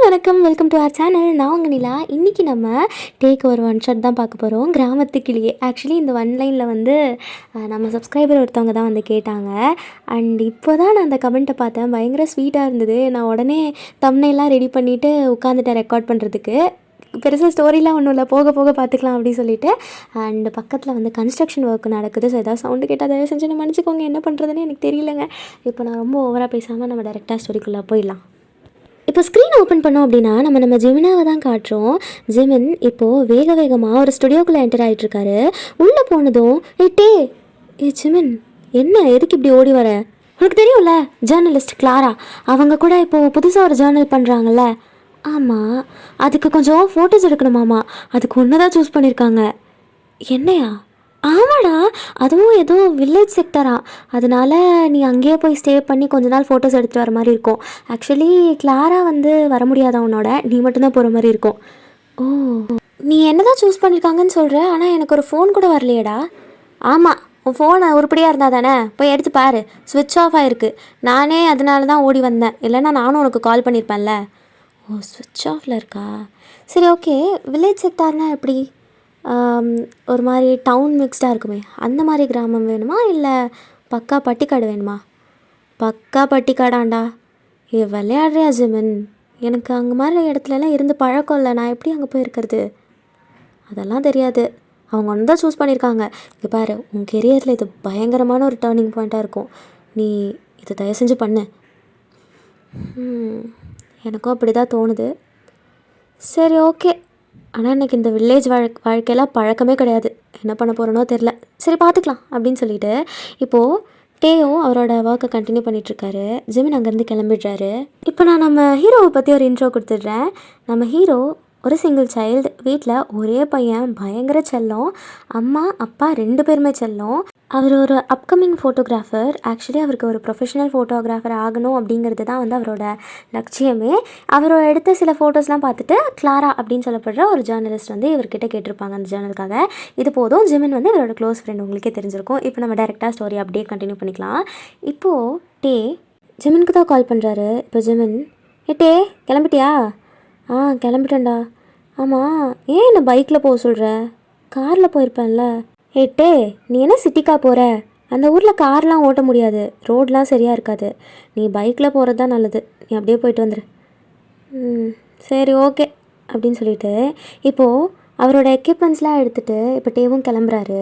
வணக்கம், welcome to our channel. நான் உங்கள் நிலா. இன்றைக்கி நம்ம டேக் ஒரு ஒன் ஷாட் தான் பார்க்க போகிறோம். கிராமத்து கிளியே. ஆக்சுவலி இந்த ஒன்லைனில் வந்து நம்ம சப்ஸ்கிரைபர் ஒருத்தவங்க தான் வந்து கேட்டாங்க. அண்ட் இப்போ தான் நான் அந்த கமெண்ட்டை பார்த்தேன். பயங்கர ஸ்வீட்டாக இருந்தது. நான் உடனே தம்ப்நெயில்லாம் ரெடி பண்ணிவிட்டு உட்காந்துட்டேன் ரெக்கார்ட் பண்ணுறதுக்கு. பெருசாக ஸ்டோரிலாம் ஒன்றும் இல்லை, போக போக பார்த்துக்கலாம் அப்படின்னு சொல்லிட்டு. அண்ட் பக்கத்தில் வந்து கன்ஸ்ட்ரக்ஷன் ஒர்க் நடக்குது. ஸோ ஏதாவது சவுண்டு கேட்டால் தயவு செஞ்சு நான் மன்னிச்சிக்கோங்க, என்ன பண்ணுறதுன்னு எனக்கு தெரியலங்க. இப்போ நான் ரொம்ப ஓவராக பேசாமல் நம்ம டேரெக்டாக ஸ்டோரிக்குள்ளே போயிடலாம். இப்போ ஸ்க்ரீன் ஓப்பன் பண்ணோம் அப்படின்னா நம்ம ஜெமினாவை தான் காட்டுறோம். ஜெமின் இப்போது வேகமாக ஒரு ஸ்டுடியோக்குள்ளே என்டர் ஆகிட்டுருக்காரு. உள்ளே போனதும் ஜெமின் என்ன, எதுக்கு இப்படி ஓடி வர? உனக்கு தெரியும்ல, ஜேர்னலிஸ்ட் கிளாரா அவங்க கூட இப்போது புதுசாக ஒரு ஜேர்னல் பண்ணுறாங்கல்ல. ஆமாம், அதுக்கு கொஞ்சம் ஃபோட்டோஸ் எடுக்கணுமாமா. அதுக்கு ஒன்று தான் சூஸ் பண்ணியிருக்காங்க. என்னையா? ஆமாடா, அதுவும் ஏதோ வில்லேஜ் செக்டரா, அதனால நீ அங்கேயே போய் ஸ்டே பண்ணி கொஞ்ச நாள் ஃபோட்டோஸ் எடுத்துகிட்டு வர மாதிரி இருக்கும். ஆக்சுவலி கிளாரா வந்து வர முடியாத உன்னோட, நீ மட்டும்தான் போகிற மாதிரி இருக்கும். ஓ, நீ என்ன தான் சூஸ் பண்ணியிருக்காங்கன்னு சொல்கிற, ஆனால் எனக்கு ஒரு ஃபோன் கூட வரலையேடா. ஆமாம், உன் ஃபோனை உருப்படியாக இருந்தால் தானே, போய் எடுத்து பாரு, ஸ்விட்ச் ஆஃப் ஆகிருக்கு. நானே அதனால தான் ஓடி வந்தேன், இல்லைன்னா நானும் உனக்கு கால் பண்ணியிருப்பேன்ல. ஓ, ஸ்விட்ச் ஆஃபில் இருக்கா? சரி, ஓகே. வில்லேஜ் செக்டார்னால் எப்படி? ஒரு மாதிரி டவுன் மிக்ஸ்டாக இருக்குமே, அந்த மாதிரி கிராமம் வேணுமா, இல்லை பக்கா பட்டிக்காடு வேணுமா? பக்கா பட்டிக்காடாண்டா. விளையாடுறியா ஜெமின்? எனக்கு அங்கே மாதிரி இடத்துலலாம் இருந்து பழக்கம் இல்லை, நான் எப்படி அங்கே போயிருக்கிறது? அதெல்லாம் தெரியாது, அவங்க ஒன்று தான் சூஸ் பண்ணியிருக்காங்க. இங்கே பாரு, உன் கெரியரில் இது பயங்கரமான ஒரு டேர்னிங் பாயிண்ட்டாக இருக்கும். நீ இதை தயவு செஞ்சு பண்ணு. எனக்கும் அப்படி தான் தோணுது. சரி, ஓகே. ஆனால் எனக்கு இந்த வில்லேஜ் வாழ்க்கையெல்லாம் பழக்கமே கிடையாது, என்ன பண்ண போகிறேனோ தெரில. சரி, பார்த்துக்கலாம் அப்படின்னு சொல்லிட்டு இப்போது டேயோ அவரோட ஒர்க்கை கண்டினியூ பண்ணிகிட்ருக்காரு. ஜெமின் அங்கேருந்து கிளம்பிடுறாரு. இப்போ நான் நம்ம ஹீரோவை பற்றி ஒரு இன்ட்ரோ கொடுத்துட்றேன். நம்ம ஹீரோ ஒரு சிங்கிள் சைல்டு, வீட்டில் ஒரே பையன், பயங்கர செல்லம். அம்மா அப்பா 2 பேருமே செல்லம். அவர் ஒரு அப்கமிங் ஃபோட்டோகிராஃபர். ஆக்சுவலி அவருக்கு ஒரு ப்ரொஃபஷனல் ஃபோட்டோகிராஃபர் ஆகணும் அப்படிங்கிறது தான் வந்து அவரோட லட்சியமே. அவரோட எடுத்த சில ஃபோட்டோஸ்லாம் பார்த்துட்டு கிளாரா அப்படின்னு சொல்லப்படுற ஒரு ஜேர்னலிஸ்ட் வந்து இவர்கிட்ட கேட்டிருப்பாங்க அந்த ஜேர்னலுக்காக. இது போதும், ஜெமின் வந்து இவரோட க்ளோஸ் ஃப்ரெண்ட், உங்களுக்கே தெரிஞ்சிருக்கும். இப்போ நம்ம டேரெக்டாக ஸ்டோரி அப்படியே கண்டினியூ பண்ணிக்கலாம். இப்போது ஜெமினுக்கு தான் கால் பண்ணுறாரு. இப்போ ஜெமின், டே கிளம்பிட்டியா? கிளம்பிட்டேன்டா. ஆமாம், ஏன் என்ன பைக்கில் போக சொல்கிற? காரில் போயிருப்பேன்ல. நீ என்ன சிட்டிக்கா போகிற? அந்த ஊரில் கார்லாம் ஓட்ட முடியாது, ரோடெலாம் சரியாக இருக்காது. நீ பைக்கில் போகிறது தான் நல்லது. நீ அப்படியே போயிட்டு வந்துரு. சரி, ஓகே அப்படின்னு சொல்லிட்டு இப்போது அவரோட எக்யூப்மெண்ட்ஸ்லாம் எடுத்துகிட்டு இப்போ டேவும் கிளம்புறாரு.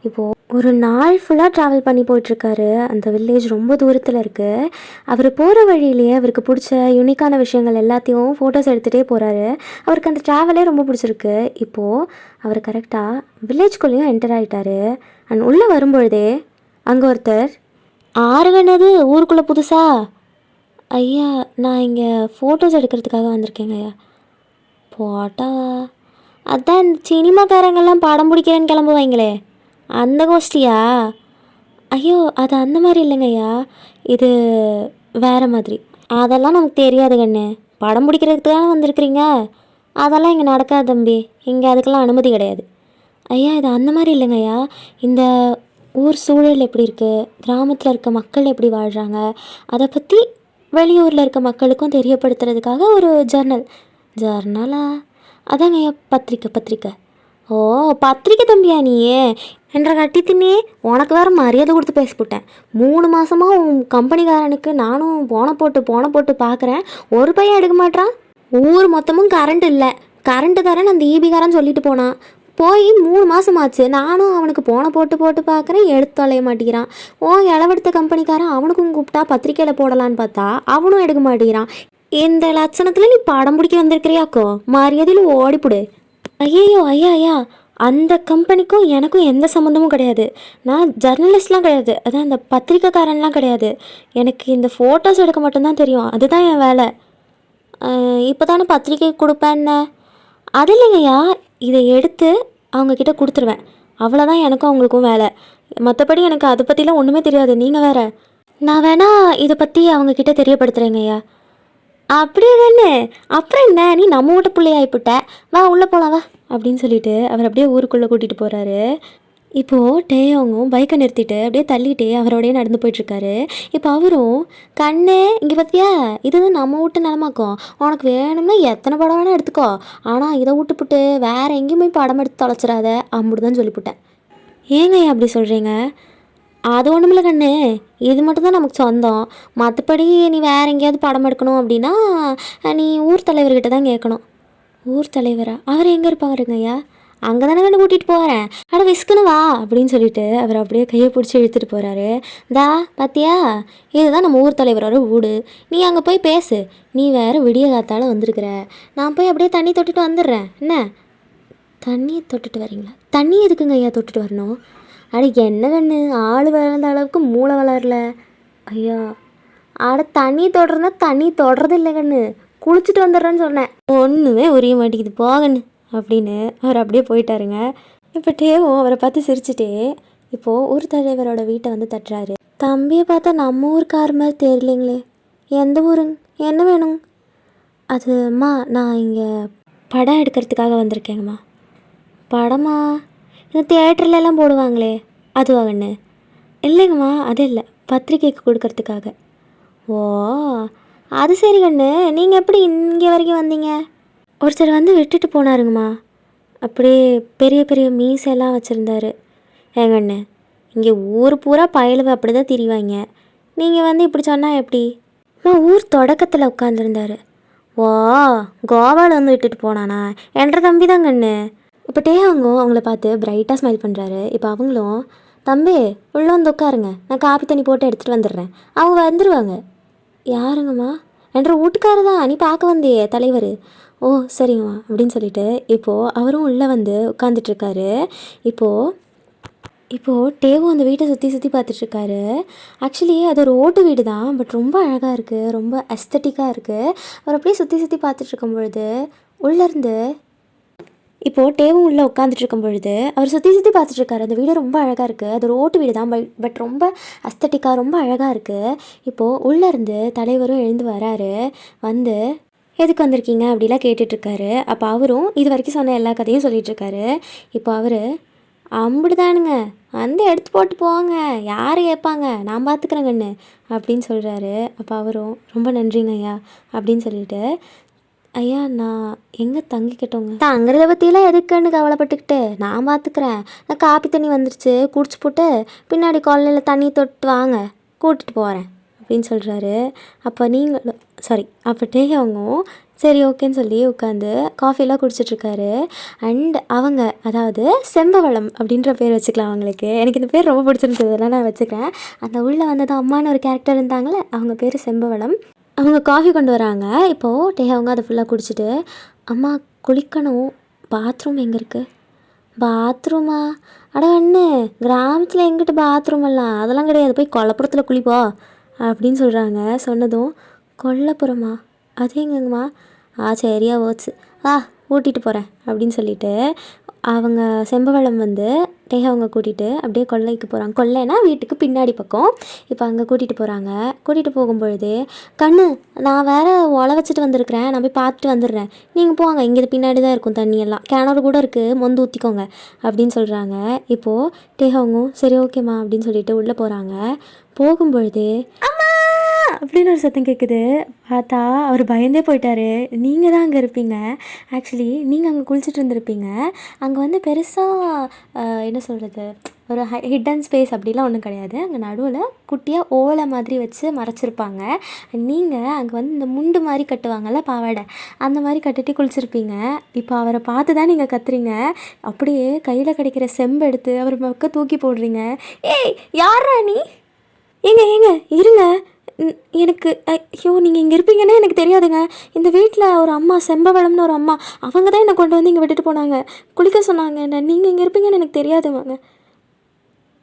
இப்போது ஒரு நாள் ஃபுல்லாக ட்ராவல் பண்ணி போயிட்டுருக்காரு. அந்த வில்லேஜ் ரொம்ப தூரத்தில் இருக்குது. அவர் போகிற வழியிலேயே அவருக்கு பிடிச்ச யூனிக்கான விஷயங்கள் எல்லாத்தையும் ஃபோட்டோஸ் எடுத்துகிட்டே போகிறாரு. அவருக்கு அந்த ட்ராவலே ரொம்ப பிடிச்சிருக்கு. இப்போது அவர் கரெக்டாக வில்லேஜ்குள்ளேயும் என்டர் ஆகிட்டார். அண்ட் உள்ளே வரும்பொழுதே அங்கே ஒருத்தர், ஆறுகனது ஊருக்குள்ளே புதுசா? ஐயா, நான் இங்கே ஃபோட்டோஸ் எடுக்கிறதுக்காக வந்திருக்கேங்க ஐயா. போட்டா அதான் இந்த சினிமாக்காரங்கெல்லாம் படம் பிடிக்கிறேன்னு கிளம்புவாங்களே, அந்த கோஷ்டியா? ஐயோ, அது அந்த மாதிரி இல்லைங்கய்யா, இது வேறு மாதிரி. அதெல்லாம் நமக்கு தெரியாது கண்ணு, படம் பிடிக்கிறதுக்கு தானே வந்திருக்கிறீங்க. அதெல்லாம் இங்கே நடக்காது தம்பி, இங்கே அதுக்கெல்லாம் அனுமதி கிடையாது. ஐயா, இது அந்த மாதிரி இல்லைங்கய்யா, இந்த ஊர் சூழல் எப்படி இருக்குது, கிராமத்தில் இருக்க மக்கள் எப்படி வாழ்கிறாங்க, அதை பற்றி வெளியூரில் இருக்க மக்களுக்கும் தெரியப்படுத்துறதுக்காக ஒரு ஜர்னலா? அதாங்க ஐயா, பத்திரிக்கை. ஓ, பத்திரிக்கை தம்பியா நீ என்ற கட்டி தின்னே, உனக்கு வேறு மரியாதை கொடுத்து பேசிவிட்டேன். 3 மாதமாக உன் கம்பெனிக்காரனுக்கு நானும் போன போட்டு பார்க்குறேன், ஒரு பையன் எடுக்க மாட்டான். ஊர் மொத்தமும் கரண்ட் இல்லை, கரண்ட்டுக்காரன் அந்த ஈபிக்காரன் சொல்லிட்டு போனான். போய் 3 மாதம் ஆச்சு, நானும் அவனுக்கு போட்டு பார்க்குறேன், எடுத்து தொலைய மாட்டேங்கிறான். இளவெடுத்த கம்பெனிக்காரன் அவனுக்கும் கூப்பிட்டா பத்திரிக்கையில் போடலான்னு பார்த்தா அவனும் எடுக்க மாட்டேங்கிறான். இந்த லட்சணத்தில் நீ படம் பிடிக்க வந்திருக்கிறியாக்கோ, மரியாதையில் ஓடிப்புடு. ஐயா, அந்த கம்பெனிக்கும் எனக்கும் எந்த சம்மந்தமும் கிடையாது. நான் ஜர்னலிஸ்ட்லாம் கிடையாது, அதான் அந்த பத்திரிக்கைக்காரன்லாம் கிடையாது. எனக்கு இந்த ஃபோட்டோஸ் எடுக்க மட்டும்தான் தெரியும், அதுதான் என் வேலை. இப்போ தானே பத்திரிக்கை கொடுப்பேன்ன? அது இல்லைங்கய்யா, இதை எடுத்து அவங்கக்கிட்ட கொடுத்துருவேன், அவ்வளோதான் எனக்கும் அவங்களுக்கும் வேலை. மற்றபடி எனக்கு அதை பற்றிலாம் ஒன்றுமே தெரியாது. நீங்கள் வேறு, நான் வேணா இதை பற்றி அவங்கக்கிட்ட தெரியப்படுத்துகிறேங்கய்யா. அப்படியே தானே, அப்புறம் என்ன, நீ நம்ம வீட்டு பிள்ளையாயிப்பிட்ட, வா உள்ளே போகலாம் வா அப்படின்னு சொல்லிட்டு அவர் அப்படியே ஊருக்குள்ளே கூட்டிகிட்டு போகிறாரு. இப்போது டேயோங்கும் பைக்கை நிறுத்திட்டு அப்படியே தள்ளிட்டு அவரோடய நடந்து போயிட்டுருக்காரு. இப்போ அவரும் கண்ணு இங்கே பார்த்தியா, இதுதான் நம்ம வீட்டு நிலமாக்கும், உனக்கு வேணும்னா எத்தனை படம் வேணால் எடுத்துக்கோ, ஆனால் இதை விட்டுப்புட்டு வேறு எங்கேயும் போய் படம் எடுத்து தொலைச்சிடாத அப்படிதான் சொல்லிவிட்டேன். ஏங்க அப்படி சொல்கிறீங்க? அது ஒன்றுமில்ல கண்ணு, இது மட்டும்தான் நமக்கு சொந்தம். மற்றபடி நீ வேறு எங்கேயாவது படம் எடுக்கணும் அப்படின்னா நீ ஊர் தலைவர்கிட்ட தான் கேட்கணும். ஊர் தலைவரா? அவர் எங்கே இருப்பாருங்க ஐயா? அங்கே தானே கண்டு கூட்டிகிட்டு போகிறேன். அட விஸ்குன்னு வா அப்படின்னு சொல்லிட்டு அவர் அப்படியே கையை பிடிச்சி இழுத்துட்டு போகிறாரு. தா பார்த்தியா, இதுதான் நம்ம ஊர் தலைவரோட வீடு, நீ அங்கே போய் பேசு. நீ வேறு விடிய காத்தால் வந்திருக்கிற, நான் போய் அப்படியே தண்ணி தொட்டுட்டு வந்துடுறேன். என்ன தண்ணியை தொட்டுட்டு வரீங்களா? தண்ணி எதுக்குங்க ஐயா தொட்டுட்டு வரணும்? அட என்ன கண்ணு, ஆள் வளர்ந்த அளவுக்கு மூளை வளரல ஐயா. அட தண்ணி தொடுறதுனா தண்ணி தொடுறது இல்லை கண்ணு, குளிச்சுட்டு வந்துடுறேன்னு சொன்னேன். ஒன்றுமே உரிய மாட்டேங்குது போகண்ணு அப்படின்னு அவர் அப்படியே போயிட்டாருங்க. இப்போ டேவும் அவரை பார்த்து சிரிச்சுட்டே இப்போது ஊர் தலைவரோட வீட்டை வந்து தட்டுறாரு. தம்பியை பார்த்தா நம்ம ஊருக்கார மாதிரி தெரியலைங்களே, எந்த ஊருங்க, என்ன வேணும்? அது அம்மா, நான் இங்கே படம் எடுக்கிறதுக்காக வந்திருக்கேங்கம்மா. படமா? இந்த தியேட்டர்லலாம் போடுவாங்களே அதுவாகண்ணு? இல்லைங்கம்மா, அது இல்லை, பத்திரிக்கைக்கு கொடுக்கறதுக்காக. ஓ அது சரி கண்ணு, நீங்கள் எப்படி இங்கே வரைக்கும் வந்தீங்க? ஒருத்தர் வந்து விட்டுட்டு போனாருங்கம்மா, அப்படியே பெரிய பெரிய மீசெல்லாம் வச்சுருந்தாரு. ஏங்கண்ணு, இங்கே ஊர் பூரா பயலுவை அப்படி தான் திரிவாங்க, நீங்கள் வந்து இப்படி சொன்னால் எப்படி? ஊர் தொடக்கத்தில் உட்காந்துருந்தாரு. ஓ கோவாவில் வந்து விட்டுட்டு போனானா? என்ற தம்பி தான் கண்ணு. இப்போ டேயாங்கோ அவங்கள பார்த்து பிரைட்டாக ஸ்மைல் பண்ணுறாரு. இப்போ அவங்களும் தம்பி உள்ளே வந்து உட்காருங்க, நான் காப்பி தண்ணி போட்டு எடுத்துகிட்டு வந்துடுறேன். அவங்க வந்துடுவாங்க. யாருங்கம்மா? என்ற வீட்டுக்காரர் தான், நீ பார்க்க வந்தியே தலைவர். ஓ சரிங்கம்மா அப்படின்னு சொல்லிட்டு இப்போது அவரும் உள்ளே வந்து உட்காந்துட்ருக்காரு. இப்போது டேவும் அந்த வீட்டை சுற்றி சுற்றி பார்த்துட்ருக்காரு. ஆக்சுவலி அது ஒரு ஓட்டு வீடு தான், பட் ரொம்ப அழகாக இருக்குது, ரொம்ப அஸ்தட்டிக்காக இருக்குது. அவர் அப்படியே சுற்றி சுற்றி பார்த்துட்ருக்கும் பொழுது உள்ளேருந்து இப்போது டேவும் உள்ளே உட்காந்துட்ருக்கும் பொழுது அவர் சுற்றி சுற்றி பார்த்துட்ருக்காரு. அந்த வீடு ரொம்ப அழகாக இருக்குது, அது ஒரு ஓட்டு வீடு தான், பட் ரொம்ப அஸ்தட்டிக்காக ரொம்ப அழகாக இருக்குது. இப்போது உள்ளேருந்து தலைவரும் எழுந்து வராரு. வந்து எதுக்கு வந்திருக்கீங்க அப்படிலாம் கேட்டுட்ருக்காரு. அப்போ அவரும் இது வரைக்கும் சொன்ன எல்லா கதையும் சொல்லிகிட்ருக்காரு. இப்போ அவர் அம்பிடுதானுங்க, வந்து எடுத்து போட்டு போவாங்க, யார் கேட்பாங்க, நான் பார்த்துக்குறேங்கண்ணு அப்படின்னு சொல்கிறாரு. அப்போ அவரும் ரொம்ப நன்றிங்க ஐயா அப்படின்னு சொல்லிட்டு, ஐயா நான் எங்கே தங்கிக்கிட்டோங்க? தங்குறத பற்றிலாம் எதுக்குன்னு கவலைப்பட்டுக்கிட்டு, நான் பார்த்துக்குறேன், நான் காப்பி தண்ணி வந்துடுச்சு குடிச்சு போட்டு பின்னாடி கொல்லையில் தண்ணி தொட்டு வாங்க, கூட்டிகிட்டு போகிறேன் அப்படின்னு சொல்கிறாரு. அப்போ நீங்களும் அப்போ டேயாங்கும் சரி ஓகேன்னு சொல்லி உட்காந்து காஃபிலாம் குடிச்சிட்ருக்காரு. அண்ட் அவங்க, அதாவது செம்பவளம் அப்படின்ற பேர் வச்சுக்கலாம் அவங்களுக்கு, எனக்கு இந்த பேர் ரொம்ப பிடிச்சிருந்ததுலாம் நான் வச்சுக்கிறேன். அந்த உள்ளே வந்தது அம்மானு ஒரு கேரக்டர் இருந்தாங்களே, அவங்க பேர் செம்பவளம். அவங்க காஃபி கொண்டு வராங்க. இப்போது டேயாங்க அதை ஃபுல்லாக குடிச்சிட்டு, அம்மா குளிக்கணும், பாத்ரூம் எங்கே இருக்குது? பாத்ரூமா? அட அண்ணு, கிராமத்தில் எங்கிட்ட பாத்ரூம் எல்லாம் அதெல்லாம் கிடையாது, போய் கொல்லப்புறத்தில் குளிப்போ அப்படின்னு சொல்கிறாங்க. சொன்னதும் கொல்லப்புறமா? அது எங்கேங்கம்மா? சரியா போச்சு, கூட்டிகிட்டு போகிறேன் அப்படின்னு சொல்லிட்டு அவங்க செம்பவளம் வந்து டேயாங்க கூட்டிகிட்டு அப்படியே கொல்லைக்கு போகிறாங்க. கொல்லைனா வீட்டுக்கு பின்னாடி பக்கம். இப்போ அங்கே கூட்டிகிட்டு போகிறாங்க. கூட்டிகிட்டு போகும்பொழுதே கண்ணு, நான் வேறு ஒலை வச்சுட்டு வந்திருக்கிறேன், நான் போய் பார்த்துட்டு வந்துடுறேன், நீங்கள் போவாங்க, இங்கே பின்னாடி தான் இருக்கும் தண்ணியெல்லாம், கிணறு கூட இருக்குது, மொந்து ஊற்றிக்கோங்க அப்படின்னு சொல்கிறாங்க. இப்போது டேயாங்கும் சரி ஓகேம்மா அப்படின்னு சொல்லிட்டு உள்ளே போகிறாங்க. போகும்பொழுதே அப்படின்னு ஒரு சத்தம் கேட்குது. பார்த்தா அவர் பயந்தே போயிட்டாரு. நீங்கள் தான் அங்கே இருப்பீங்க. ஆக்சுவலி நீங்கள் அங்கே குளிச்சுட்டு இருந்திருப்பீங்க. அங்கே வந்து பெருசாக என்ன சொல்கிறது, ஒரு ஹிடன் ஸ்பேஸ் அப்படிலாம் ஒன்றும் கிடையாது. அங்கே நடுவில் குட்டியாக ஓலை மாதிரி வச்சு மறைச்சிருப்பாங்க. நீங்கள் அங்கே வந்து இந்த முண்டு மாதிரி கட்டுவாங்கள்ல பாவாடை, அந்த மாதிரி கட்டிட்டு குளிச்சிருப்பீங்க. இப்போ அவரை பார்த்து தான் நீங்கள் கத்துறீங்க. அப்படியே கையில் கிடைக்கிற செம்பு எடுத்து அவர் பக்கம் தூக்கி போடுறீங்க. ஏய் யாரா நீ? ஏங்க இருங்க, எனக்கு ஐயோ நீங்கள் இங்கே இருப்பீங்கன்னே எனக்கு தெரியாதுங்க. இந்த வீட்டில் ஒரு அம்மா, செம்பவளம்னு ஒரு அம்மா, அவங்க தான் என்னை கொண்டு வந்து இங்கே விட்டுட்டு போனாங்க, குளிக்க சொன்னாங்க என்ன, நீங்கள் இங்கே இருப்பீங்கன்னு எனக்கு தெரியாதுவாங்க.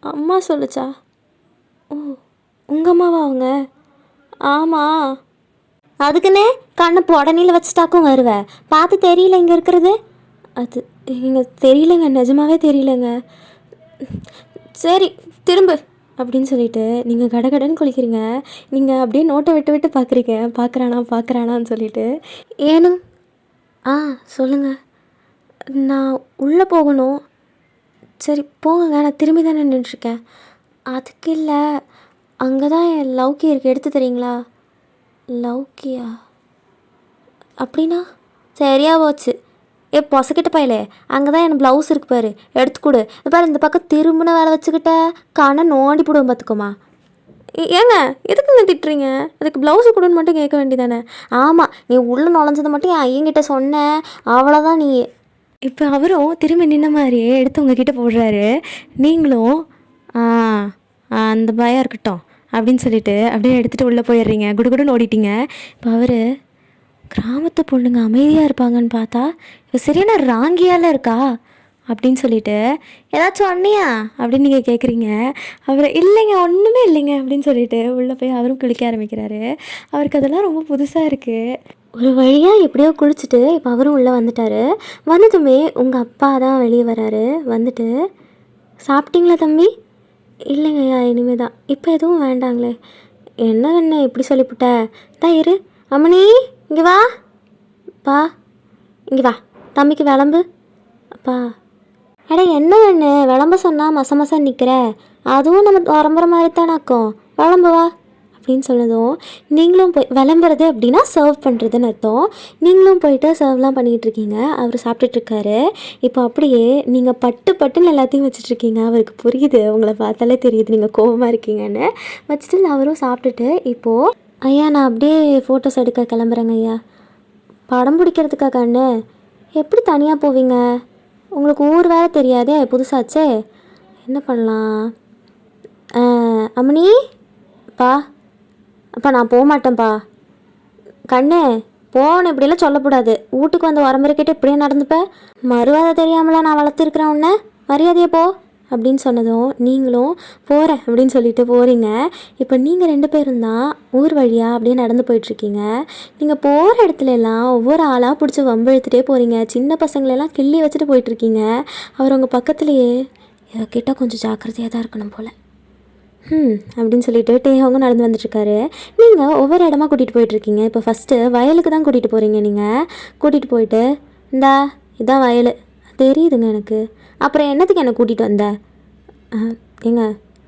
அம்மா சொல்லுச்சா? ஓ உங்கள் அம்மாவா அவங்க? ஆமாம். அதுக்குன்னே கண்ணை புடனியில் வச்சுட்டாக்கும் வருவேன், பார்த்து தெரியல இங்கே இருக்கிறது? அது இங்கே தெரியலங்க, நிஜமாவே தெரியலங்க. சரி திரும்ப அப்படின்னு சொல்லிட்டு நீங்கள் கடகடன்னு குளிக்கிறீங்க. நீங்கள் அப்படியே நோட்டை விட்டு விட்டு பார்க்குறீங்க, பார்க்குறானான்னு சொல்லிட்டு. சொல்லுங்கள், நான் உள்ளே போகணும். சரி போங்கங்க, நான் திரும்பி தான் நின்றுட்டுருக்கேன். அதுக்கு இல்லை, அங்கே தான் என் லவ்கி இருக்குது, எடுத்து தரீங்களா? லவ்கியா? அப்படின்னா சரியா போச்சு. பொசக்கிட்ட பயலே, அங்கே தான் எனக்கு ப்ளவுஸ் இருக்கு பாரு, எடுத்து கொடு. பாரு இந்த பக்கம் திரும்பின வேலை வச்சுக்கிட்ட கண்ணை நோண்டி போடுவோம் பார்த்துக்கோமா. ஏங்க எதுக்குங்க திட்டுறீங்க? அதுக்கு ப்ளவுஸு கொடுன்னு மட்டும் கேட்க வேண்டியதானே? ஆமாம், நீ உள்ளே நுழைஞ்சதை மட்டும் என் ஐயங்கிட்ட சொன்னேன், அவ்வளோதான் நீ. இப்போ அவரும் திரும்பி நின்ன மாதிரியே எடுத்து உங்ககிட்ட போடுறாரு. நீங்களும் ஆ அந்த பயம் இருக்கட்டும் அப்படின்னு சொல்லிட்டு அப்படியே எடுத்துகிட்டு உள்ளே போயிடுறீங்க. குடுகுடுன்னு ஓடிட்டீங்க. இப்போ அவர் கிராமத்து பொண்ணுங்க அமைதியாக இருப்பாங்கன்னு பார்த்தா இப்போ சரியான ராங்கியால் இருக்கா அப்படின்னு சொல்லிட்டு ஏதாச்சும் அண்ணியா அப்படின்னு நீங்கள் கேட்குறீங்க. அவர் இல்லைங்க ஒன்றுமே இல்லைங்க அப்படின்னு சொல்லிட்டு உள்ளே போய் அவரும் குளிக்க ஆரம்பிக்கிறாரு. அவருக்கு அதெல்லாம் ரொம்ப புதுசாக இருக்குது. ஒரு வழியாக எப்படியோ குளிச்சுட்டு இப்போ அவரும் உள்ளே வந்துட்டார். வந்ததுமே உங்கள் அப்பா தான் வெளியே வராரு. வந்துட்டு சாப்பிட்டீங்களா தம்பி? இல்லைங்கய்யா, இனிமே தான். இப்போ எதுவும் வேண்டாங்களே. என்ன இப்படி சொல்லிவிட்ட? தான் இரு. அம்மனி இங்கே வா. பா இங்கே வா. தம்பிக்கு விளம்பு. அப்பா அட என்ன விளம்ப சொன்னால் மச நிற்கிற? அதுவும் நம்ம வரம்புற மாதிரி தானாக்கும். விளம்பு வா அப்படின்னு சொன்னதும் நீங்களும் போய் விளம்புறது அப்படின்னா சர்வ் பண்ணுறதுன்னு அர்த்தம். நீங்களும் போயிட்டு சர்வ்லாம் பண்ணிகிட்டு இருக்கீங்க. அவர் சாப்பிட்டுட்ருக்காரு. இப்போ அப்படியே நீங்கள் பட்டுன்னு எல்லாத்தையும் வச்சுட்ருக்கீங்க. அவருக்கு புரியுது, உங்களை பார்த்தாலே தெரியுது நீங்கள் கோபமாக இருக்கீங்கன்னு. வச்சுட்டு அவரும் சாப்பிட்டுட்டு இப்போது ஐயா நான் அப்படியே ஃபோட்டோஸ் எடுக்க கிளம்புறேங்க ஐயா. படம் பிடிக்கிறதுக்கா கண்ணு? எப்படி தனியாக போவீங்க? உங்களுக்கு ஊர் வேறு தெரியாதே, புதுசாச்சே. என்ன பண்ணலாம்? அம்மனி பா. அப்பா நான் போக மாட்டேன்ப்பா. கண்ணு போன இப்படியெல்லாம் சொல்லக்கூடாது. வீட்டுக்கு வந்து வரம்புறக்கிட்ட இப்படியே நடந்துப்பேன். மறுவாதை தெரியாமல நான் வளர்த்துருக்குறேன் உன்னை. மரியாதையை போ அப்படின்னு சொன்னதும் நீங்களும் போகிறேன் அப்படின்னு சொல்லிட்டு போகிறீங்க. இப்போ நீங்கள் 2 பேரும் தான் ஊர் வழியாக அப்படியே நடந்து போயிட்டுருக்கீங்க. நீங்கள் போகிற இடத்துல எல்லாம் ஒவ்வொரு ஆளாக பிடிச்சி வம்பிழுத்துட்டே போகிறீங்க. சின்ன பசங்களெல்லாம் கிள்ளி வச்சுட்டு போயிட்டுருக்கீங்க. அவர் உங்கள் பக்கத்துலேயே கிட்ட கொஞ்சம் ஜாக்கிரதையாக தான் இருக்கணும் போல் அப்படின்னு சொல்லிட்டு டேஹோங்க நடந்து வந்துட்டுருக்காரு. நீங்கள் ஒவ்வொரு இடமா கூட்டிகிட்டு போயிட்டுருக்கீங்க. இப்போ ஃபஸ்ட்டு வயலுக்கு தான் கூட்டிகிட்டு போகிறீங்க. நீங்கள் கூட்டிகிட்டு போயிட்டு இந்தா இதான் வயல் தெரியுதுங்க எனக்கு. அப்புறம் என்னத்துக்கு என்னை கூட்டிகிட்டு வந்த? ஏங்க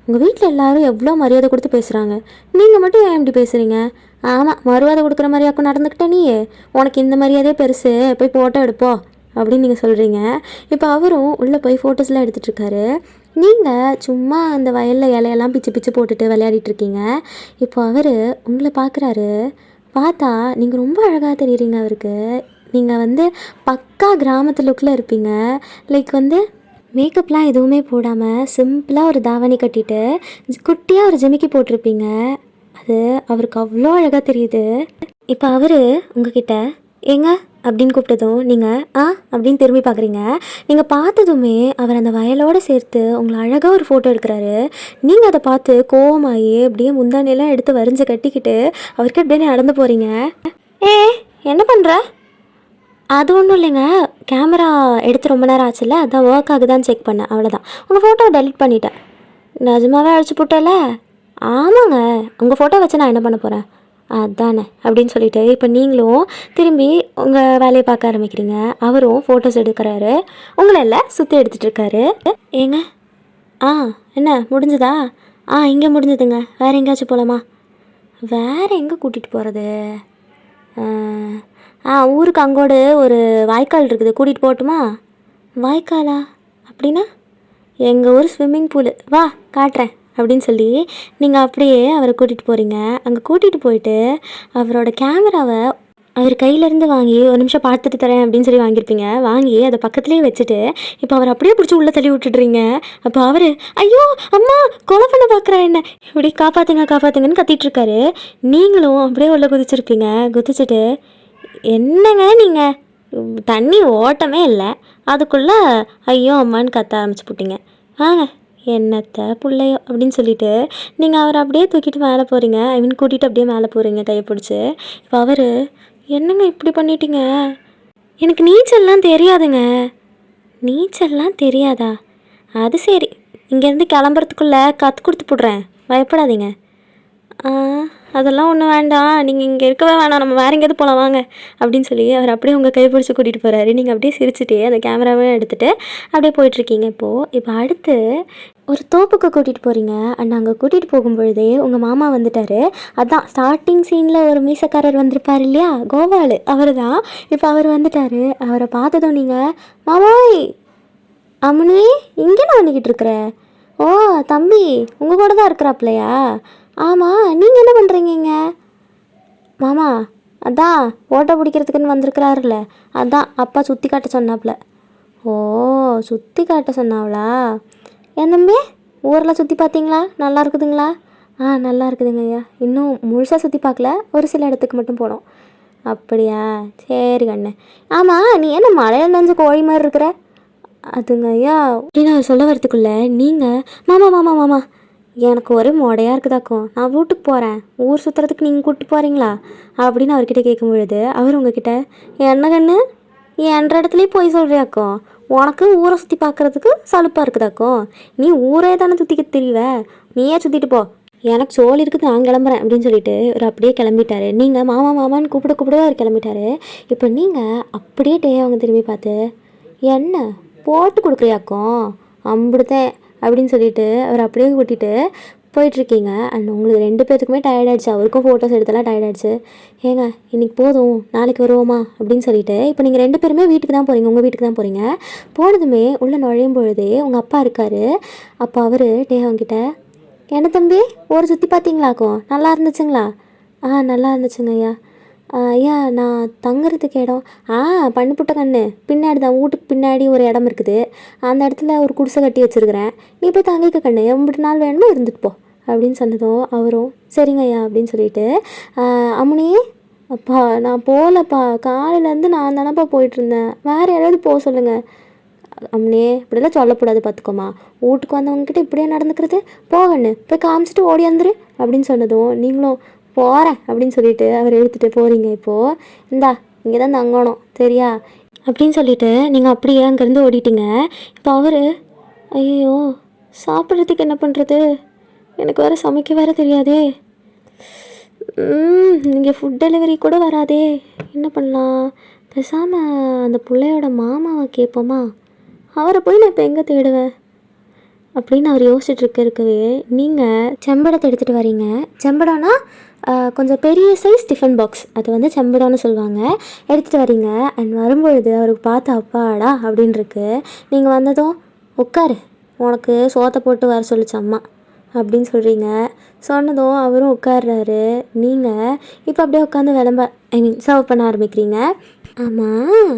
உங்கள் வீட்டில் எல்லோரும் எவ்வளோ மரியாதை கொடுத்து பேசுகிறாங்க, நீங்கள் மட்டும் ஏன் இப்படி பேசுகிறீங்க? ஆமாம், மரியாதை கொடுக்குற மாதிரியாக்கும் நடந்துக்கிட்டே நீ. உனக்கு இந்த மரியாதையே பெருசு, போய் ஃபோட்டோ எடுப்போம் அப்படின்னு நீங்கள் சொல்கிறீங்க. இப்போ அவரும் உள்ளே போய் ஃபோட்டோஸ்லாம் எடுத்துகிட்ருக்காரு. நீங்கள் சும்மா அந்த வயலில் இலையெல்லாம் பிச்சு போட்டுட்டு விளையாடிட்டுருக்கீங்க. இப்போ அவர் உங்களை பார்க்குறாரு. பார்த்தா நீங்கள் ரொம்ப அழகாக தெரியுறீங்க அவருக்கு. நீங்கள் பக்கா கிராமத்து லுக்கில் இருப்பீங்க. லைக் மேக்கப்லாம் எதுவுமே போடாமல் சிம்பிளாக ஒரு தாவணி கட்டிட்டு குட்டியாக ஒரு ஜிமிக்கி போட்டிருப்பீங்க. அது அவருக்கு அவ்வளோ அழகாக தெரியுது. இப்போ அவர் உங்ககிட்ட ஏங்க அப்படின்னு கூப்பிட்டதும் நீங்கள் அப்படின்னு திரும்பி பார்க்குறீங்க. நீங்கள் பார்த்ததுமே அவர் அந்த வயலோடு சேர்த்து உங்களை அழகாக ஒரு ஃபோட்டோ எடுக்கிறாரு. நீங்கள் அதை பார்த்து கோவமாகி அப்படியே முந்தானையெல்லாம் எடுத்து வரிஞ்சு கட்டிக்கிட்டு அவருக்கு அப்படியே நடந்து போகிறீங்க. என்ன பண்ணுற? அது ஒன்றும் இல்லைங்க, கேமரா எடுத்து ரொம்ப நேரம் ஆச்சுல்ல, அதான் ஒர்க் ஆகுதான்னு செக் பண்ணேன், அவ்வளோதான். உங்கள் ஃபோட்டோவை டெலிட் பண்ணிட்டேன். நிஜமாவே அழைச்சி போட்டல? ஆமாங்க, உங்கள் ஃபோட்டோ வச்சு நான் என்ன பண்ண போகிறேன்? அதானே அப்படின்னு சொல்லிட்டு இப்போ நீங்களும் திரும்பி உங்கள் வேலையை பார்க்க ஆரம்பிக்கிறீங்க. அவரும் ஃபோட்டோஸ் எடுக்கிறாரு. உங்களை எல்லாம் சுற்றி எடுத்துகிட்ருக்காரு. ஏங்க என்ன முடிஞ்சுதா? இங்கே முடிஞ்சுதுங்க. வேறு எங்கேயாச்சும் போகலாமா? வேறு எங்கே கூட்டிகிட்டு போகிறது? ஊருக்கு அங்கோடு ஒரு வாய்க்கால் இருக்குது, கூட்டிகிட்டு போகட்டுமா? வாய்க்காலா? அப்படின்னா எங்கள் ஊர் ஸ்விம்மிங் பூலு, வா காட்டுறேன் அப்படின்னு சொல்லி நீங்கள் அப்படியே அவரை கூட்டிகிட்டு போகிறீங்க. அங்கே கூட்டிகிட்டு போயிட்டு அவரோட கேமராவை அவர் கையிலேருந்து வாங்கி ஒரு நிமிஷம் பார்த்துட்டு தரேன் அப்படின்னு சொல்லி வாங்கியிருப்பீங்க. வாங்கி அதை பக்கத்துலேயே வச்சுட்டு இப்போ அவர் அப்படியே பிடிச்சி உள்ளே தள்ளி விட்டுடுறீங்க. அப்போ அவர் ஐயோ அம்மா கொலை பண்ண பார்க்குறேன் என்ன, இப்படி காப்பாற்றுங்கன்னு கத்திகிட்ருக்காரு. நீங்களும் அப்படியே உள்ளே குதிச்சிருப்பீங்க. குதிச்சுட்டு என்னங்க நீங்கள் தண்ணி ஓட்டமே இல்லை, அதுக்குள்ளே ஐயோ அம்மான்னு கத்த ஆரம்பிச்சு போட்டிங்க. வாங்க என்னத்தை பிள்ளையோ அப்படின்னு சொல்லிட்டு நீங்கள் அவரை அப்படியே தூக்கிட்டு மேலே போகிறீங்க. கூட்டிகிட்டு அப்படியே மேலே போகிறீங்க கையை பிடிச்சி. இப்போ அவர் என்னங்க இப்படி பண்ணிட்டீங்க? எனக்கு நீச்சல்லாம் தெரியாதுங்க. நீச்சல்லாம் தெரியாதா? அது சரி, இங்கேருந்து கிளம்புறதுக்குள்ளே கற்றுக் கொடுத்து போடுறேன், பயப்படாதீங்க. அதெல்லாம் ஒன்றும் வேண்டாம், நீங்கள் இங்கே இருக்கவே வேணாம், நம்ம வேறு எங்கேயாவது போகலாம் வாங்க அப்படின்னு சொல்லி அவர் அப்படியே உங்கள் கை பிடிச்சி கூட்டிகிட்டு போகிறாரு. நீங்கள் அப்படியே சிரிச்சுட்டே அந்த கேமராவே எடுத்துகிட்டு அப்படியே போயிட்டுருக்கீங்க. இப்போ அடுத்து ஒரு தோப்புக்கு கூட்டிகிட்டு போகிறீங்க. அண்ட் அங்கே கூட்டிகிட்டு போகும்பொழுதே உங்கள் மாமா வந்துட்டார். அதான் ஸ்டார்டிங் சீனில் ஒரு மீசக்காரர் வந்திருப்பார் இல்லையா, கோபால், அவர் தான். இப்போ அவர் வந்துட்டார். அவரை பார்த்ததும் நீங்கள், மாமாய் அம்முனி இங்கே நான் வந்துக்கிட்டு இருக்கிற, ஓ தம்பி உங்கள் கூட தான் இருக்கிறாப்லையா, ஆமாம் நீங்கள் என்ன பண்ணுறீங்க இங்கே, மாமா அதான் ஓட்டை பிடிக்கிறதுக்குன்னு வந்திருக்கிறாருல்ல, அதான் அப்பா சுற்றி காட்ட சொன்னாப்புல. ஓ சுற்றி காட்ட சொன்னாவளா, என் தம்பி ஊரில் சுற்றி பார்த்தீங்களா, நல்லா இருக்குதுங்களா, நல்லா இருக்குதுங்க ஐயா, இன்னும் முழுசாக சுற்றி பார்க்கல, ஒரு சில இடத்துக்கு மட்டும் போனோம். அப்படியா, சரி கண்ணு. ஆமாம் நீ என்ன மழையில் நனைஞ்ச கோழி மாதிரி இருக்கிற, அதுங்க ஐயா அப்படின்னு அவர் சொல்ல வரத்துக்குள்ளே நீங்கள், மாமா மாமா மாமா எனக்கு ஒரே மொடையாக இருக்குதாக்கும், நான் வீட்டுக்கு போகிறேன், ஊர் சுற்றுறதுக்கு நீங்கள் கூப்பிட்டு போகிறீங்களா அப்படின்னு அவர்கிட்ட கேட்கும் பொழுது அவர் உங்ககிட்ட, என்ன கண்ணு என்ற இடத்துலையே போய் சொல்கிறியாக்கும், உனக்கு ஊரை சுற்றி பார்க்குறதுக்கு சலுப்பாக இருக்குதாக்கும், நீ ஊரே தானே சுற்றிக்கிட்டு தெரியவ, நீயே சுற்றிட்டு போ, எனக்கு சோழி இருக்குது நான் கிளம்புறேன் அப்படின்னு சொல்லிட்டு அவர் அப்படியே கிளம்பிட்டாரு. நீங்கள் மாமா மாமான்னு கூப்பிட அவர் கிளம்பிட்டாரு. இப்போ நீங்கள் அப்படியே அவங்க திரும்பி பார்த்து, என்ன போட்டு கொடுக்குறியாக்கும் அம்பிடுத்தேன் அப்படின்னு சொல்லிட்டு அவர் அப்படியே கூட்டிகிட்டு போயிட்டுருக்கீங்க. அண்ட் உங்களுக்கு 2 பேருக்குமே டயர்டாயிடுச்சு, அவருக்கும் ஃபோட்டோஸ் எடுத்தெல்லாம் டயர்டாயிடுச்சு. ஏங்க இன்றைக்கி போதும் நாளைக்கு வருவோமா அப்படின்னு சொல்லிட்டு இப்போ நீங்கள் 2 பேருமே வீட்டுக்கு தான் போகிறீங்க, உங்கள் வீட்டுக்கு தான் போகிறீங்க. போனதுமே உள்ளே நுழையும் பொழுதே உங்கள் அப்பா இருக்கார். அப்போ அவர் அவங்கிட்ட, என்ன தம்பி ஊரை சுற்றி பார்த்தீங்களாக்கும், நல்லா இருந்துச்சுங்களா, நல்லா இருந்துச்சுங்க ஐயா, ஐயா நான் தங்குறதுக்கு இடம், பண்ணிப்புட்ட கண்ணு பின்னாடி தான், வீட்டுக்கு பின்னாடி ஒரு இடம் இருக்குது, அந்த இடத்துல ஒரு குடிசை கட்டி வச்சுருக்கிறேன், நீ போய் தங்கிக்க கண்ணு, எம்பிட்டு நாள் வேணுமோ இருந்துட்டு போ அப்படின்னு சொன்னதும் அவரும் சரிங்க ஐயா அப்படின்னு சொல்லிட்டு, அம்முனி அப்பா நான் போகலப்பா, காலையிலேருந்து நான் தானப்பா போயிட்டுருந்தேன், வேறு யாராவது போக சொல்லுங்கள், அம்னே இப்படிலாம் சொல்லக்கூடாது பார்த்துக்கோமா, வீட்டுக்கு வந்தவங்ககிட்ட இப்படியே நடந்துக்கிறது, போகண்ணு போய் காமிச்சிட்டு ஓடி வந்துரு அப்படின்னு சொன்னதும் நீங்களும் போகிறேன் அப்படின்னு சொல்லிட்டு அவர் எடுத்துகிட்டு போகிறீங்க. இப்போது இந்தா இங்கே தான் தங்கணும் சரியா அப்படின்னு சொல்லிட்டு நீங்கள் அப்படியே அங்கேருந்து ஓடிட்டீங்க. இப்போ அவர், ஐயோ சாப்பிட்றதுக்கு என்ன பண்ணுறது, எனக்கு வேறு சமைக்க வேறு தெரியாதே, இங்கே ஃபுட் டெலிவரி கூட வராதே, என்ன பண்ணலாம், பேசாமல் அந்த பிள்ளையோட மாமாவை கேட்போமா, அவரை போய் நான் இப்போ எங்கே தேடுவேன் அப்படின்னு அவர் யோசிச்சுட்டு இருக்கவே நீங்கள் செம்படத்தை எடுத்துகிட்டு வரீங்க. செம்படம்னா கொஞ்சம் பெரிய சைஸ் டிஃபன் பாக்ஸ், அது வந்து செம்படம்னு சொல்லுவாங்க, எடுத்துகிட்டு வரீங்க. அண்ட் வரும்பொழுது அவருக்கு பார்த்து அப்பாடா அப்படின்னு இருக்கு. நீங்கள் வந்ததும் உட்காரு உனக்கு சோத்தை போட்டு வர சொல்லிச்சு அம்மா அப்படின்னு சொல்கிறீங்க. சொன்னதும் அவரும் உட்கார்றாரு. நீங்கள் இப்போ அப்படியே உட்காந்து சர்வ் பண்ண ஆரம்பிக்கிறீங்க. ஆமாம்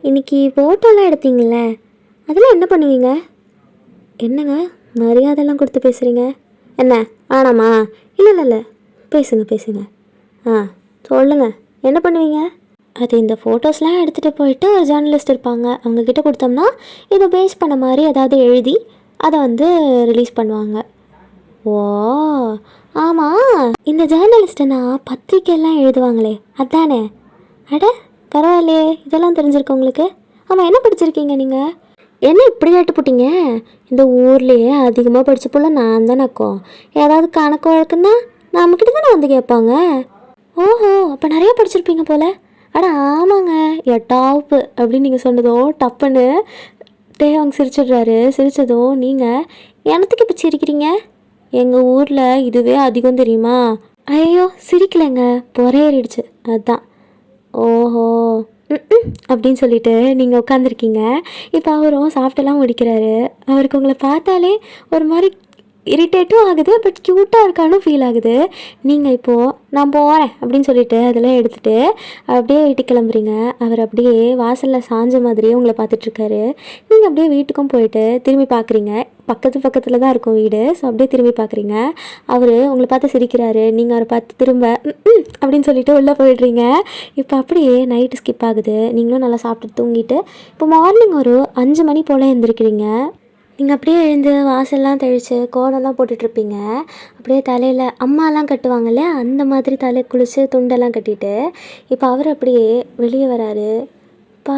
இன்றைக்கி ஃபோட்டோலாம் எடுத்தீங்களே, அதெல்லாம் என்ன பண்ணுவீங்க, என்னங்க மரியாதைலாம் கொடுத்து பேசுகிறீங்க, என்ன ஆனாமா, இல்லை பேசுங்க சொல்லுங்கள் என்ன பண்ணுவீங்க. அது இந்த ஃபோட்டோஸ்லாம் எடுத்துகிட்டு போயிட்டு ஒரு ஜேர்னலிஸ்ட் இருப்பாங்க, அவங்கக்கிட்ட கொடுத்தோம்னா இதை பேஸ் பண்ண மாதிரி ஏதாவது எழுதி அதை வந்து ரிலீஸ் பண்ணுவாங்க. ஓ ஆமாம் இந்த ஜேர்னலிஸ்ட்டுனா பத்திரிக்கையெல்லாம் எழுதுவாங்களே அதானே, அட பரவாயில்லையே இதெல்லாம் தெரிஞ்சிருக்கு உங்களுக்கு. ஆமாம் என்ன படிச்சிருக்கீங்க நீங்கள், என்ன இப்படி கேட்டு போட்டிங்க, இந்த ஊர்லேயே அதிகமாக படித்த போல நான் தானேக்கோ, ஏதாவது கணக்கு வழக்குன்னா நம்மக்கிட்ட தானே வந்து கேட்பாங்க. ஓஹோ அப்போ நிறையா படிச்சிருப்பீங்க போல். அட ஆமாங்க 8ஆம் அப்படின்னு நீங்கள் சொன்னதோ டப்புன்னு அவங்க சிரிச்சிடுறாரு. சிரித்ததும் நீங்கள் எனத்துக்கு இப்போ சிரிக்கிறீங்க, எங்கள் ஊரில் இதுவே அதிகம் தெரியுமா. ஐயோ சிரிக்கலைங்க பொறையேறிடுச்சு அதான். ஓஹோ அப்படின்னு சொல்லிட்டு நீங்கள் உட்காந்துருக்கீங்க. இப்போ அவரும் சாப்பிட்டெல்லாம் முடிக்கிறாரு. அவருக்கு உங்களை பார்த்தாலே ஒரு மாதிரி இரிட்டேட்டும் ஆகுது, பட் க்யூட்டாக இருக்கான்னு ஃபீல் ஆகுது. நீங்கள் இப்போது நான் போகிறேன் அப்படின்னு சொல்லிட்டு அதெல்லாம் எடுத்துகிட்டு அப்படியே வீட்டுக்கு கிளம்புறீங்க. அவர் அப்படியே வாசலில் சாஞ்ச மாதிரியே உங்களை பார்த்துட்ருக்காரு. நீங்கள் அப்படியே வீட்டுக்கும் போயிட்டு திரும்பி பார்க்குறீங்க. பக்கத்தில் தான் இருக்கும் வீடு. ஸோ அப்படியே திரும்பி பார்க்குறீங்க. அவர் உங்களை பார்த்து சிரிக்கிறாரு. நீங்கள் அவரை பார்த்து திரும்ப அப்படின்னு சொல்லிட்டு உள்ளே போயிடுறீங்க. இப்போ அப்படியே நைட்டு ஸ்கிப் ஆகுது. நீங்களும் நல்லா சாப்பிட்டு தூங்கிட்டு இப்போ மார்னிங் ஒரு 5 மணி போல் எழுந்திருக்கிறீங்க. நீங்கள் அப்படியே எழுந்து வாசல்லாம் தெளித்து கோலம்லாம் போட்டுட்ருப்பீங்க. அப்படியே தலையில் அம்மாலாம் கட்டுவாங்க இல்லையா, அந்த மாதிரி தலை குளித்து துண்டெல்லாம் கட்டிட்டு இப்போ அவர் அப்படியே வெளியே வராரு. பா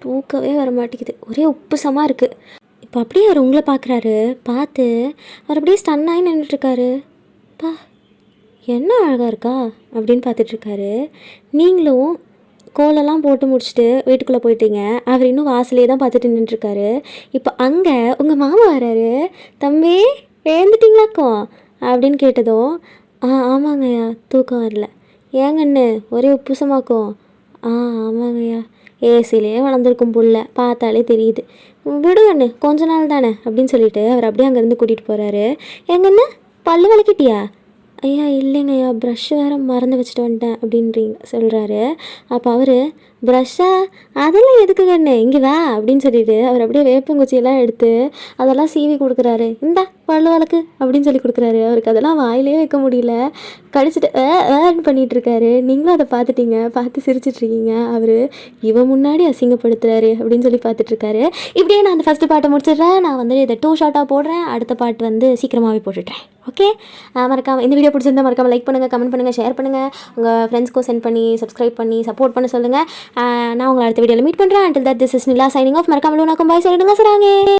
தூக்கவே வர மாட்டேங்குது, ஒரே உப்புசமாக இருக்குது. இப்போ அப்படியே அவர் உங்களை பார்க்குறாரு. பார்த்து அவர் அப்படியே ஸ்டன்னாகி நின்றுட்டுருக்காரு. பா என்ன அழகாக இருக்கா அப்படின்னு பார்த்துட்ருக்காரு. நீங்களும் கோலெல்லாம் போட்டு முடிச்சுட்டு வீட்டுக்குள்ளே போயிட்டீங்க. அவர் இன்னும் வாசலே தான் பார்த்துட்டு நின்றுட்டுருக்காரு. இப்போ அங்கே உங்கள் மாமா வராரு. தம்பி எழுந்துட்டிங்களாக்கோ அப்படின்னு கேட்டதும், ஆமாங்கய்யா, தூக்கம் வரல. ஏங்கண்ணு ஒரே உப்புசமாக்கும்? ஆமாங்கய்யா, ஏசிலே வளர்ந்துருக்கும் புள்ள, பார்த்தாலே தெரியுது. விடுங்கண்ணு, கொஞ்ச நாள் தானே அப்படின்னு சொல்லிட்டு அவர் அப்படியே அங்கேருந்து கூட்டிகிட்டு போகிறாரு. ஏங்கண்ணு பல்லு விளக்கிட்டியா? ஐயா இல்லைங்கய்யா, ப்ரஷ் வேறு மறந்து வச்சுட்டு வந்துட்டேன் அப்படின்றீங்க சொல்கிறாரு. அப்போ அவர், ப்ரஷ்ஷா? அதெல்லாம் எதுக்கு கண்ணு, இங்கே வா அப்படின்னு சொல்லிட்டு அவர் அப்படியே வேப்பங்குச்சியெல்லாம் எடுத்து அதெல்லாம் சீவி கொடுக்குறாரு. இந்தா பல்லு வழக்கு அப்படின்னு சொல்லி கொடுக்குறாரு. அவருக்கு அதெல்லாம் வாயிலே வைக்க முடியல, கடிச்சிட்டு ஏன்னு பண்ணிகிட்ருக்காரு. நீங்களும் அதை பார்த்துட்டீங்க, பார்த்து சிரிச்சிட்ருக்கீங்க. அவர் இவன் முன்னாடி அசிங்கப்படுத்துறாரு அப்படின்னு சொல்லி பார்த்துட்ருக்காரு. இப்படியே நான் அந்த ஃபஸ்ட்டு பாட்டை முடிச்சிடுறேன். நான் வந்து இதை 2 ஷார்ட்டாக போடுறேன். அடுத்த பாட்டு வந்து சீக்கிரமாகவே போட்டுட்றேன். ஓகே, மறக்காமல் இந்த வீடியோ பிடிச்சிருந்தா மறக்காமல் லைக் பண்ணுங்கள், கமெண்ட் பண்ணுங்கள், ஷேர் பண்ணுங்கள், உங்கள் ஃப்ரெண்ட்ஸ்க்கும் சென்ட் பண்ணி சப்ஸ்கிரைப் பண்ணி சப்போர்ட் பண்ண சொல்லுங்கள். நான் உங்களை அடுத்த வீடியோவில் மீட் பண்ணுறேன். until that this is Nila signing off. மறக்காமல் உனக்கும் பாய் சொல்லிடுங்க. சராங்க.